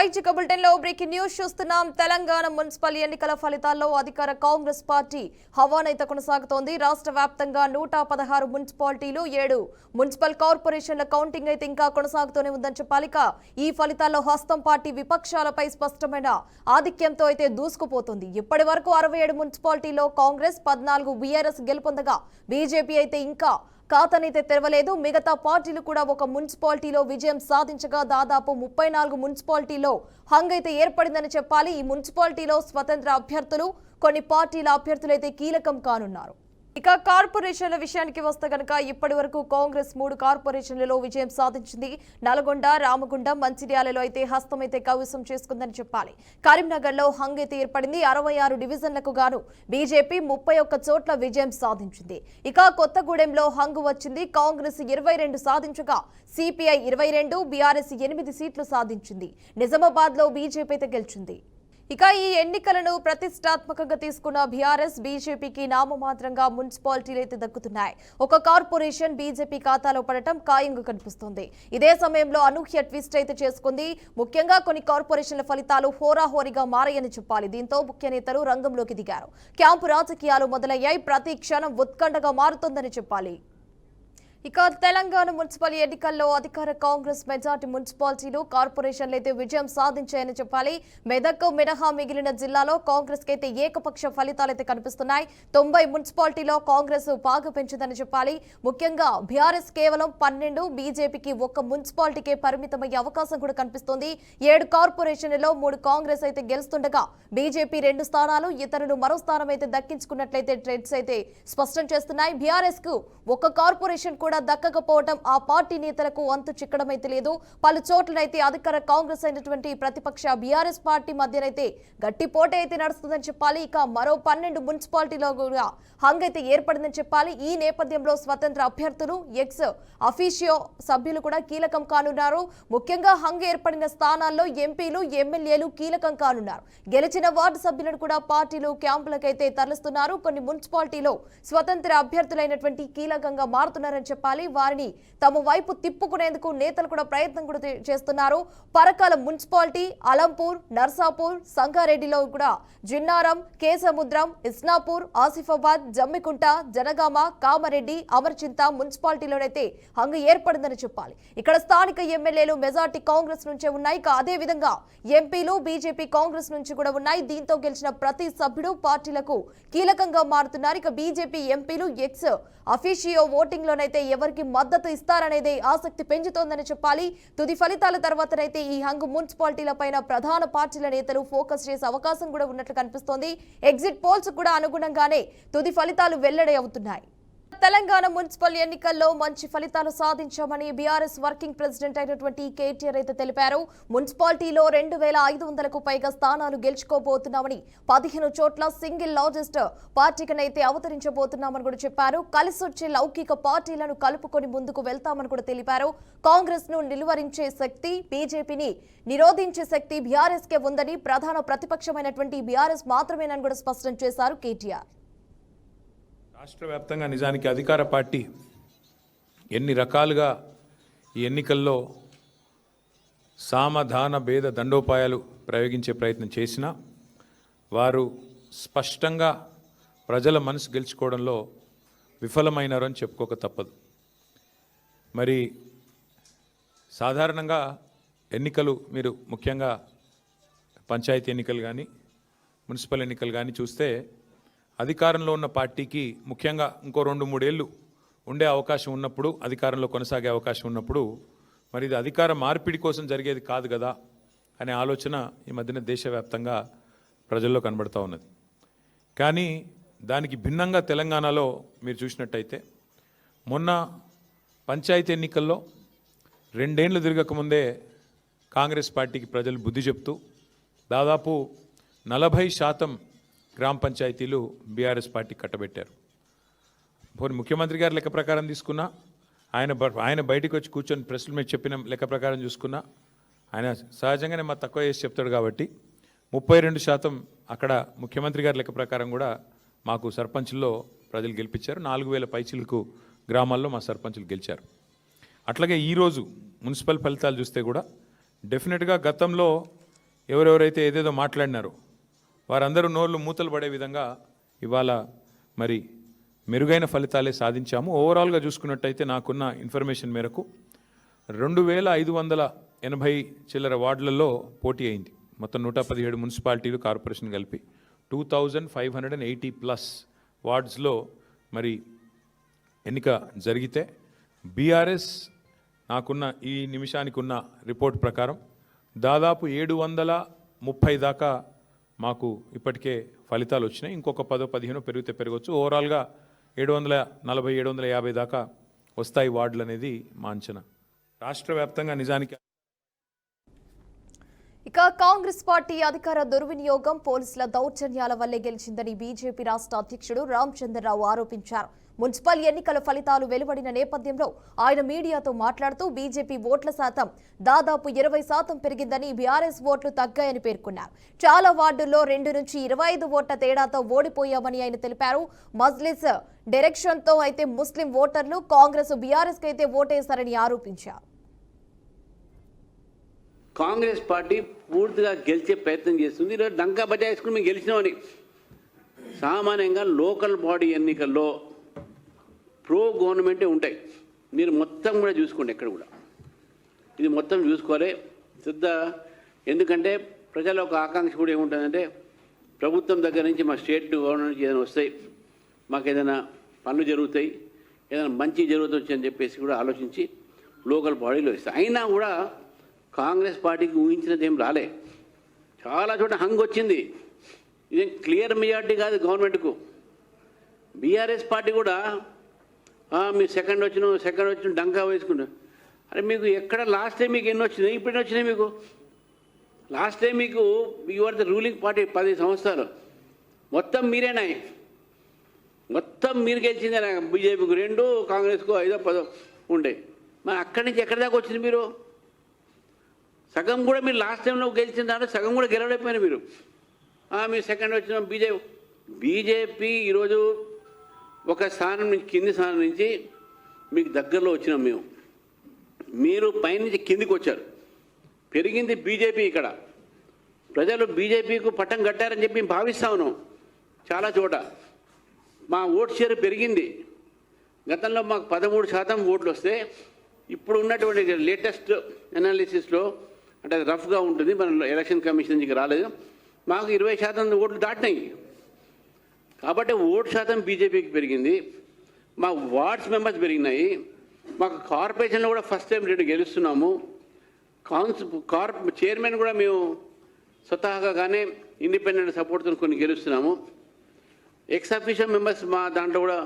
Right bulletin లో breaking news చూస్తున్నాం. Telangana municipal ఎన్నికల ఫలితాల్లో అధికార కాంగ్రెస్ పార్టీ హవానైతే కొనసాగుతోంది. రాష్ట్ర వ్యాప్తంగా 116 మున్సిపాలిటీలు 7 మున్సిపల్ కార్పొరేషన్ల కౌంటింగ్ అయితే ఇంకా కొనసాగుతూనే ఉందని చెప్పాలి. ఈ ఫలితాల్లో హస్తం పార్టీ విపక్షాలపై స్పష్టమైన ఆధిక్యంతో అయితే దూసుకుపోతుంది. ఇప్పటి వరకు 67 మున్సిపాలిటీలో కాంగ్రెస్ 14 బీఆర్ఎస్ గెలుపొందగా బీజేపీ అయితే ఇంకా ఖాతానైతే తెరవలేదు. మిగతా పార్టీలు కూడా ఒక మున్సిపాలిటీలో విజయం సాధించగా దాదాపు 34 మున్సిపాలిటీలో హంగ్ అయితే ఏర్పడిందని చెప్పాలి. ఈ మున్సిపాలిటీలో స్వతంత్ర అభ్యర్థులు, కొన్ని పార్టీల అభ్యర్థులు అయితే కీలకం కానున్నారు. ఇక కార్పొరేషన్ల విషయానికి వస్తే కనుక ఇప్పటి వరకు కాంగ్రెస్ 3 కార్పొరేషన్లలో విజయం సాధించింది. నల్గొండ, రామగుండం, మంచిర్యాలలో అయితే హస్తం అయితే కైవసం చేసుకుందని చెప్పాలి. కరీంనగర్లో హంగ్ అయితే ఏర్పడింది. 66 డివిజన్లకు గాను బీజేపీ 31 చోట్ల విజయం సాధించింది. ఇక కొత్తగూడెంలో హంగ్ వచ్చింది. కాంగ్రెస్ 22 సాధించగా సిపిఐ 22, బీఆర్ఎస్ 8 సీట్లు సాధించింది. నిజామాబాద్ లో బీజేపీ అయితే గెలిచింది. ఇక ఈ ఎన్నికలను ప్రతిష్టాత్మకంగా తీసుకున్న బీఆర్ఎస్, బీజేపీకి నామమాత్రంగా మున్సిపాలిటీలు అయితే దక్కుతున్నాయి. ఒక కార్పొరేషన్ బీజేపీ ఖాతాలో పడటం ఖాయంగా కనిపిస్తుంది. ఇదే సమయంలో అనూహ్య ట్విస్ట్ అయితే చేసుకుంది. ముఖ్యంగా కొన్ని కార్పొరేషన్ల ఫలితాలు హోరాహోరీగా మారాయని చెప్పాలి. దీంతో ముఖ్య నేతలు రంగంలోకి దిగారు. క్యాంపు రాజకీయాలు మొదలయ్యాయి. ప్రతి క్షణం ఉత్కంఠగా మారుతోందని చెప్పాలి. ఇక తెలంగాణ మున్సిపల్ ఎన్నికల్లో అధికార కాంగ్రెస్ మెజార్టీ మున్సిపాలిటీలు, కార్పొరేషన్లు అయితే విజయం సాధించాయని చెప్పాలి. మెదక్ మినహా మిగిలిన జిల్లాలో కాంగ్రెస్ కి అయితే ఏకపక్ష ఫలితాలు అయితే కనిపిస్తున్నాయి. 90 మున్సిపాలిటీలో కాంగ్రెస్ పాగు పెంచిందని చెప్పాలి. ముఖ్యంగా బీఆర్ఎస్ కేవలం 12, బీజేపీకి 1 మున్సిపాలిటీకే పరిమితమయ్యే అవకాశం కూడా కనిపిస్తోంది. 7 కార్పొరేషన్లలో 3 కాంగ్రెస్ అయితే గెలుస్తుండగా బీజేపీ 2 స్థానాలు, ఇతరులు మరో స్థానం అయితే దక్కించుకున్నట్లయితే ట్రెండ్స్ అయితే స్పష్టం చేస్తున్నాయి. బీఆర్ఎస్ కు 1 కార్పొరేషన్ కూడా దక్కకపోవడం ఆ పార్టీ నేతలకు అంతు చిక్కడమైతే లేదు. పలు చోట్లనైతే అధికార కాంగ్రెస్ అయినటువంటి ప్రతిపక్ష బీఆర్ఎస్ పార్టీ మధ్యనైతే గట్టి పోటీ అయితే నడుస్తుందని చెప్పాలి. ఇక మరో 12 మున్సిపాలిటీలో కూడా హంగ్ అయితే ఏర్పడిందని చెప్పాలి. ఈ నేపథ్యంలో స్వతంత్ర అభ్యర్థులు, ఎక్స్ అఫీషియో సభ్యులు కూడా కీలకం కానున్నారు. ముఖ్యంగా హంగ్ ఏర్పడిన స్థానాల్లో ఎంపీలు, ఎమ్మెల్యేలు కీలకం కానున్నారు. గెలిచిన వార్డు సభ్యులను కూడా పార్టీలు క్యాంపులకైతే తరలిస్తున్నారు. కొన్ని మున్సిపాలిటీలో స్వతంత్ర అభ్యర్థులైనటువంటి కీలకంగా మారుతున్నారని చెప్పాలి. వారిని తమ వైపు తిప్పుకునేందుకు నేతలు కూడా ప్రయత్నం కూడా చేస్తున్నారు. పరకాల మున్సిపాలిటీ, అలంపూర్, నర్సాపూర్, సంగారెడ్డిలో కూడా జిన్నారం, కేసముద్రం, ఇస్నాపూర్, ఆసిఫాబాద్, జమ్మికుంట, జనగామ, కామారెడ్డి, అమర్చింత మున్సిపాలిటీలోనైతే హంగ్ ఏర్పడిందని చెప్పాలి. ఇక్కడ స్థానిక ఎమ్మెల్యేలు మెజార్టీ కాంగ్రెస్ నుంచే ఉన్నాయి. అదే విధంగా ఎంపీలు బీజేపీ, కాంగ్రెస్ నుంచి కూడా ఉన్నాయి. దీంతో గెలిచిన ప్రతి సభ్యుడు పార్టీలకు కీలకంగా మారుతున్నారు. ఇక బీజేపీ ఎంపీలు ఎక్స్ అఫీషియో ఓటింగ్ లోనైతే ఎవరికి మద్దతు ఇస్తారనేది ఆసక్తి పెంచుతోందని చెప్పాలి. తుది ఫలితాల తర్వాతనైతే ఈ హంగ్ మున్సిపాలిటీల పైన ప్రధాన పార్టీల నేతలు ఫోకస్ చేసే అవకాశం కూడా ఉన్నట్లు కనిపిస్తోంది. ఎగ్జిట్ పోల్స్ కూడా అనుగుణంగానే తుది ఫలితాలు వెల్లడి అవుతున్నాయి. తెలంగాణ మున్సిపల్ ఎన్నికల్లో మంచి ఫలితాలు సాధించామని బీఆర్ఎస్ వర్కింగ్ ప్రెసిడెంట్ అయినటువంటి కేటీఆర్ అయితే తెలిపారు. మున్సిపాలిటీలో 2500కు పైగా స్థానాలు గెలుచుకోబోతున్నామని, 15 చోట్ల సింగిల్ లార్జెస్ట్ పార్టీకనైతే అవతరించబోతున్నామని కూడా చెప్పారు. కలిసొచ్చే లౌకిక పార్టీలను కలుపుకొని ముందుకు వెళ్తామని కూడా తెలిపారు. కాంగ్రెస్ ను నిలువరించే శక్తి, బీజేపీని నిరోధించే శక్తి బీఆర్ఎస్ కే ఉందని, ప్రధాన ప్రతిపక్షమైనటువంటి బీఆర్ఎస్ మాత్రమేనని కూడా స్పష్టం చేశారు కేటీఆర్. రాష్ట్ర వ్యాప్తంగా నిజానికి అధికార పార్టీ ఎన్ని రకాలుగా ఈ ఎన్నికల్లో సామధాన భేద దండోపాయాలు ప్రయోగించే ప్రయత్నం చేసినా వారు స్పష్టంగా ప్రజల మనసు గెలుచుకోవడంలో విఫలమైనారు అని చెప్పుకోక తప్పదు. మరి సాధారణంగా ఎన్నికలు మీరు ముఖ్యంగా పంచాయతీ ఎన్నికలు కానీ మున్సిపల్ ఎన్నికలు కానీ చూస్తే అధికారంలో ఉన్న పార్టీకి ముఖ్యంగా ఇంకో 2-3 ఏళ్ళు ఉండే అవకాశం ఉన్నప్పుడు, అధికారంలో కొనసాగే అవకాశం ఉన్నప్పుడు మరి ఇది అధికార మార్పిడి కోసం జరిగేది కాదు కదా అనే ఆలోచన ఈ మధ్యన దేశవ్యాప్తంగా ప్రజల్లో కనబడుతూ ఉన్నది. కానీ దానికి భిన్నంగా తెలంగాణలో మీరు చూసినట్టయితే మొన్న పంచాయతీ ఎన్నికల్లో 2 ఏళ్ళు తిరగకముందే కాంగ్రెస్ పార్టీకి ప్రజలు బుద్ధి చెప్తూ దాదాపు 40% గ్రామ పంచాయతీలు బీఆర్ఎస్ పార్టీ కట్టబెట్టారు. పోనీ ముఖ్యమంత్రి గారు లెక్క ప్రకారం తీసుకున్నా, ఆయన బయటకు వచ్చి కూర్చొని ప్రెస్ల మీద చెప్పిన లెక్క ప్రకారం చూసుకున్నా, ఆయన సహజంగానే మా తక్కువ చేసి చెప్తాడు కాబట్టి 32% అక్కడ ముఖ్యమంత్రి గారి లెక్క ప్రకారం కూడా మాకు సర్పంచుల్లో ప్రజలు గెలిపించారు. 4000 పైచిలకు గ్రామాల్లో మా సర్పంచులు గెలిచారు. అట్లాగే ఈరోజు మున్సిపల్ ఫలితాలు చూస్తే కూడా డెఫినెట్గా గతంలో ఎవరెవరైతే ఏదేదో మాట్లాడినారో వారందరూ నోళ్ళు మూతలు పడే విధంగా ఇవాళ మరి మెరుగైన ఫలితాలే సాధించాము. ఓవరాల్గా చూసుకున్నట్టయితే నాకున్న ఇన్ఫర్మేషన్ మేరకు 2580 చిల్లర వార్డులలో పోటీ అయింది. మొత్తం 117 మున్సిపాలిటీలు కార్పొరేషన్ కలిపి 2580+ వార్డ్స్లో మరి ఎన్నిక జరిగితే బీఆర్ఎస్ నాకున్న ఈ నిమిషానికి ఉన్న రిపోర్ట్ ప్రకారం దాదాపు 730 దాకా మాకు ఇప్పటికే ఫలితాలు వచ్చినాయి. ఇంకొక 10-15 పెరిగితే పెరగవచ్చు. ఓవరాల్గా 740-750 దాకా వస్తాయి వార్డులు అనేది మా అంచనా. రాష్ట్ర వ్యాప్తంగా నిజానికి ఇక కాంగ్రెస్ పార్టీ అధికార దుర్వినియోగం, పోలీసుల దౌర్జన్యాల వల్లే గెలిచిందని బీజేపీ రాష్ట్ర అధ్యక్షుడు రామచంద్రరావు ఆరోపించారు. మున్సిపల్ ఎన్నికల ఫలితాలు వెలువడిన నేపథ్యంలో ఆయన మీడియాతో మాట్లాడుతూ బీజేపీ ఓట్ల శాతం దాదాపు 20% పెరిగిందని, బీఆర్ఎస్ ఓట్లు తగ్గాయని పేర్కొన్నారు. చాలా వార్డుల్లో 2 నుంచి 25 ఓట్ల తేడాతో ఓడిపోయామని ఆయన తెలిపారు. మజ్లిస్ డైరెక్షన్తో అయితే ముస్లిం ఓటర్లు కాంగ్రెస్ బీఆర్ఎస్కి అయితే ఓటేశారని ఆరోపించారు. కాంగ్రెస్ పార్టీ పూర్తిగా గెలిచే ప్రయత్నం చేస్తుంది. ఈరోజు డంకా బజాయించుకుని మేము గెలిచినామని. సామాన్యంగా లోకల్ బాడీ ఎన్నికల్లో ప్రో గవర్నమెంటే ఉంటాయి. మీరు మొత్తం కూడా చూసుకోండి, ఎక్కడ కూడా ఇది మొత్తం చూసుకోవాలి సిద్ధ. ఎందుకంటే ప్రజల ఒక ఆకాంక్ష కూడా ఏముంటుందంటే ప్రభుత్వం దగ్గర నుంచి మా స్టేట్ గవర్నమెంట్ నుంచి ఏదైనా వస్తాయి, మాకు ఏదైనా పనులు జరుగుతాయి, ఏదైనా మంచి జరుగుతుంది అని చెప్పేసి కూడా ఆలోచించి లోకల్ బాడీలో ఇస్తాయి. అయినా కూడా కాంగ్రెస్ పార్టీకి ఊహించినది ఏం రాలే. చాలా చోట హంగ్ వచ్చింది. ఇదేం క్లియర్ మెజార్టీ కాదు గవర్నమెంట్కు. బీఆర్ఎస్ పార్టీ కూడా మీరు సెకండ్ వచ్చిన డంకా వేసుకున్నారు. అరే మీకు ఎక్కడ లాస్ట్ టైం మీకు ఎన్ని వచ్చినాయి, ఇప్పుడు ఎన్ని వచ్చినాయి మీకు? లాస్ట్ టైం మీకు ఆర్ ద రూలింగ్ పార్టీ 10 సంవత్సరాలు మొత్తం మీరేనా, మొత్తం మీరు గెలిచిందే. బీజేపీకి 2, కాంగ్రెస్కు 5-10 ఉండే. మరి అక్కడి నుంచి ఎక్కడి దాకా వచ్చింది మీరు? సగం కూడా మీరు లాస్ట్ టైంలో గెలిచిన దాంట్లో సగం కూడా గెలవలేకపోయినా మీరు. మీరు సెకండ్ వచ్చిన బీజేపీ ఈరోజు ఒక స్థానం నుంచి కింది స్థానం నుంచి మీకు దగ్గరలో వచ్చినాం మేము. మీరు పైనుంచి కిందికి వచ్చారు. పెరిగింది బీజేపీ. ఇక్కడ ప్రజలు బీజేపీకు పట్టం కట్టారని చెప్పి భావిస్తా ఉన్నాం. చాలా చోట మా ఓటు షేర్ పెరిగింది. గతంలో మాకు 13% ఓట్లు వస్తే ఇప్పుడు ఉన్నటువంటి లేటెస్ట్ అనాలిసిస్లో, అంటే అది రఫ్గా ఉంటుంది, మన ఎలక్షన్ కమిషన్ నుంచి రాలేదు, మాకు 20% ఓట్లు దాటినాయి. కాబట్టి ఓటు శాతం బీజేపీకి పెరిగింది. మా వార్డ్స్ మెంబర్స్ పెరిగినాయి. మాకు కార్పొరేషన్లో కూడా ఫస్ట్ టైం 2 గెలుస్తున్నాము. చైర్మన్ కూడా మేము స్వతహాగానే ఇండిపెండెంట్ సపోర్ట్తో కొన్ని గెలుస్తున్నాము. ఎక్స్ అఫీషియల్ మెంబర్స్ మా దాంట్లో కూడా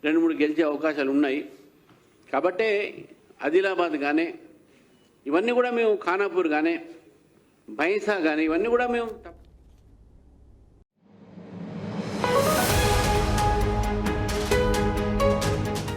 2-3 గెలిచే అవకాశాలు ఉన్నాయి. కాబట్టే ఆదిలాబాద్ కానీ ఇవన్నీ కూడా మేము, ఖానాపూర్ కానీ, బైంసా కానీ ఇవన్నీ కూడా మేము